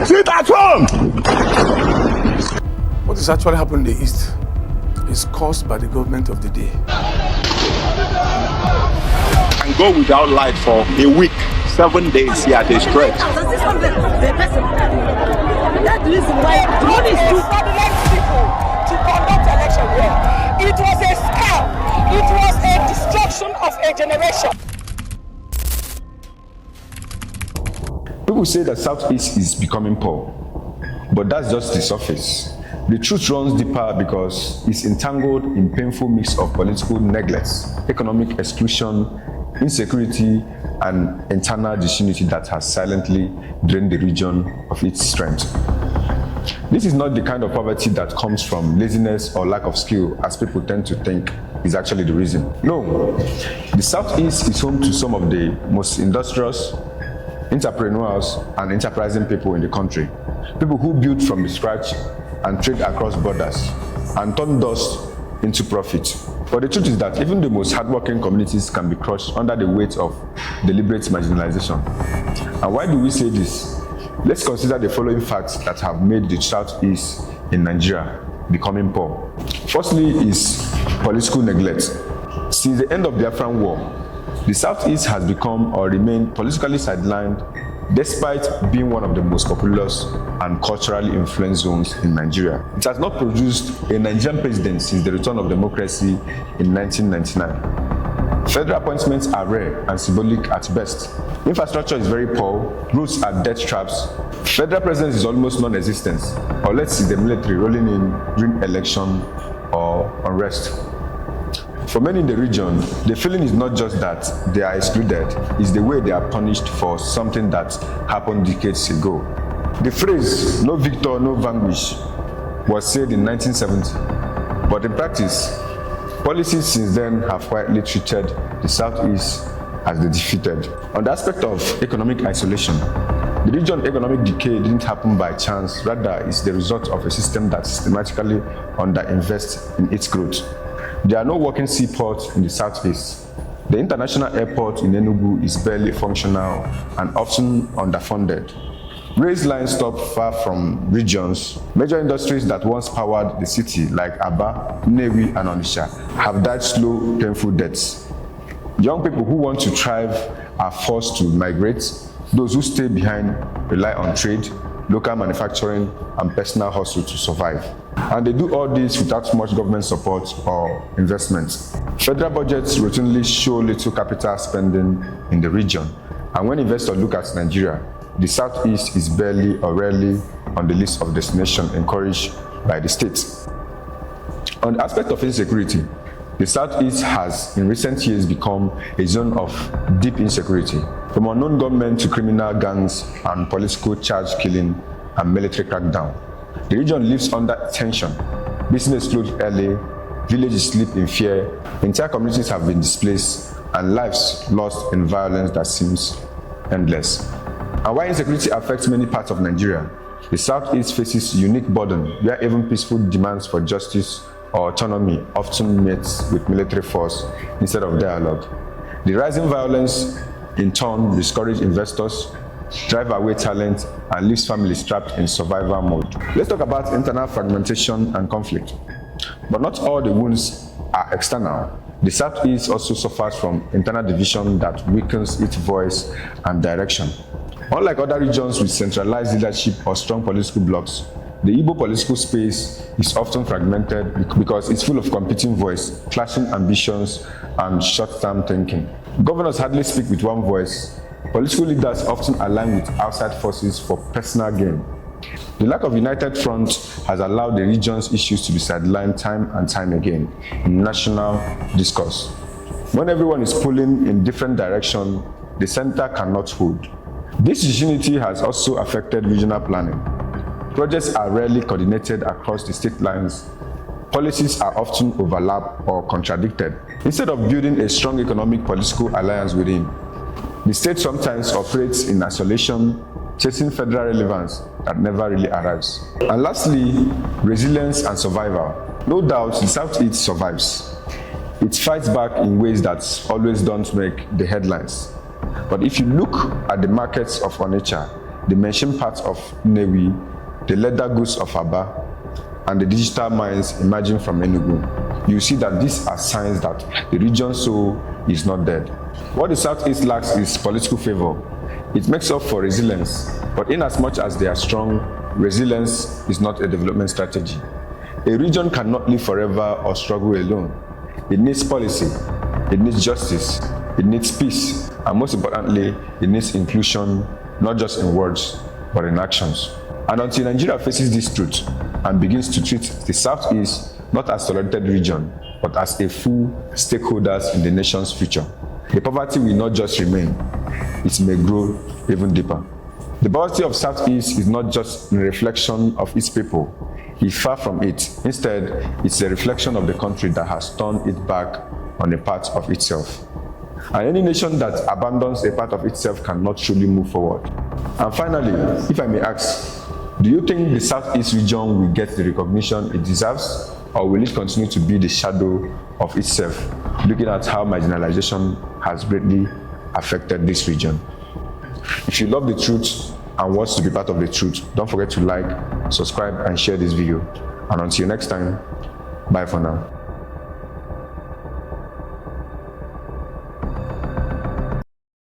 Sit at home! What is actually happening in the East is caused by the government of the day. And go without light for a week, 7 days here at a stretch. That's the reason why the money is to fraudulent people to conduct election here. It was a scam. It was a destruction of a generation. People say that Southeast is becoming poor, but that's just the surface. The truth runs deeper because it's entangled in painful mix of political neglect, economic exclusion, insecurity, and internal disunity that has silently drained the region of its strength. This is not the kind of poverty that comes from laziness or lack of skill, as people tend to think is actually the reason. No, the Southeast is home to some of the most industrious, entrepreneurs, and enterprising people in the country. People who build from the scratch and trade across borders and turn dust into profit. But the truth is that even the most hardworking communities can be crushed under the weight of deliberate marginalization. And why do we say this? Let's consider the following facts that have made the Southeast in Nigeria becoming poor. Firstly is political neglect. Since the end of the Biafran War, the Southeast has become or remained politically sidelined despite being one of the most populous and culturally influenced zones in Nigeria. It has not produced a Nigerian president since the return of democracy in 1999. Federal appointments are rare and symbolic at best. Infrastructure is very poor, roads are death traps, federal presence is almost non-existent, or let's see the military rolling in during election or unrest. For many in the region, the feeling is not just that they are excluded, it's the way they are punished for something that happened decades ago. The phrase, "no victor, no vanquish," was said in 1970, but in practice, policies since then have quietly treated the Southeast as the defeated. On the aspect of economic isolation, the region's economic decay didn't happen by chance, rather it's the result of a system that systematically underinvests in its growth. There are no working seaports in the Southeast. The international airport in Enugu is barely functional and often underfunded. Rail lines stop far from regions. Major industries that once powered the city, like Aba, Nnewi, and Onitsha, have died slow, painful deaths. Young people who want to thrive are forced to migrate. Those who stay behind rely on trade, local manufacturing, and personal hustle to survive. And they do all this without much government support or investment. Federal budgets routinely show little capital spending in the region. And when investors look at Nigeria, the Southeast is barely or rarely on the list of destinations encouraged by the state. On the aspect of insecurity, the Southeast has in recent years become a zone of deep insecurity, from unknown gunmen to criminal gangs and political charge killing and military crackdown. The region lives under tension. Business closed early, villages sleep in fear, entire communities have been displaced, and lives lost in violence that seems endless. And while insecurity affects many parts of Nigeria, the Southeast faces a unique burden where even peaceful demands for justice or autonomy often meets with military force instead of dialogue. The rising violence in turn discourages investors, drive away talent, and leaves families trapped in survival mode. Let's talk about internal fragmentation and conflict. But not all the wounds are external. The Southeast also suffers from internal division that weakens its voice and direction. Unlike other regions with centralized leadership or strong political blocs, the Igbo political space is often fragmented because it's full of competing voices, clashing ambitions, and short-term thinking. Governors hardly speak with one voice. Political leaders often align with outside forces for personal gain. The lack of united front has allowed the region's issues to be sidelined time and time again in national discourse. When everyone is pulling in different directions, the center cannot hold. This disunity has also affected regional planning. Projects are rarely coordinated across the state lines. Policies are often overlapped or contradicted. Instead of building a strong economic political alliance within, the state sometimes operates in isolation, chasing federal relevance that never really arrives. And lastly, resilience and survival. No doubt the Southeast survives. It fights back in ways that always don't make the headlines. But if you look at the markets of Onitsha, the mentioned parts of Nnewi, the leather goods of Aba, and the digital mines emerging from Enugu, you see that these are signs that the region's soul is not dead. What the Southeast lacks is political favor. It makes up for resilience, but in as much as they are strong, resilience is not a development strategy. A region cannot live forever or struggle alone. It needs policy, it needs justice, it needs peace, and most importantly, it needs inclusion, not just in words, but in actions. And until Nigeria faces this truth and begins to treat the Southeast not as a tolerated region, but as a full stakeholders in the nation's future, the poverty will not just remain, it may grow even deeper. The poverty of Southeast is not just a reflection of its people, it's far from it. Instead, it's a reflection of the country that has turned its back on a part of itself. And any nation that abandons a part of itself cannot truly move forward. And finally, if I may ask, do you think the Southeast region will get the recognition it deserves, or will it continue to be the shadow of itself, looking at how marginalization has greatly affected this region? If you love the truth and want to be part of the truth, don't forget to like, subscribe, and share this video. And until next time, bye for now.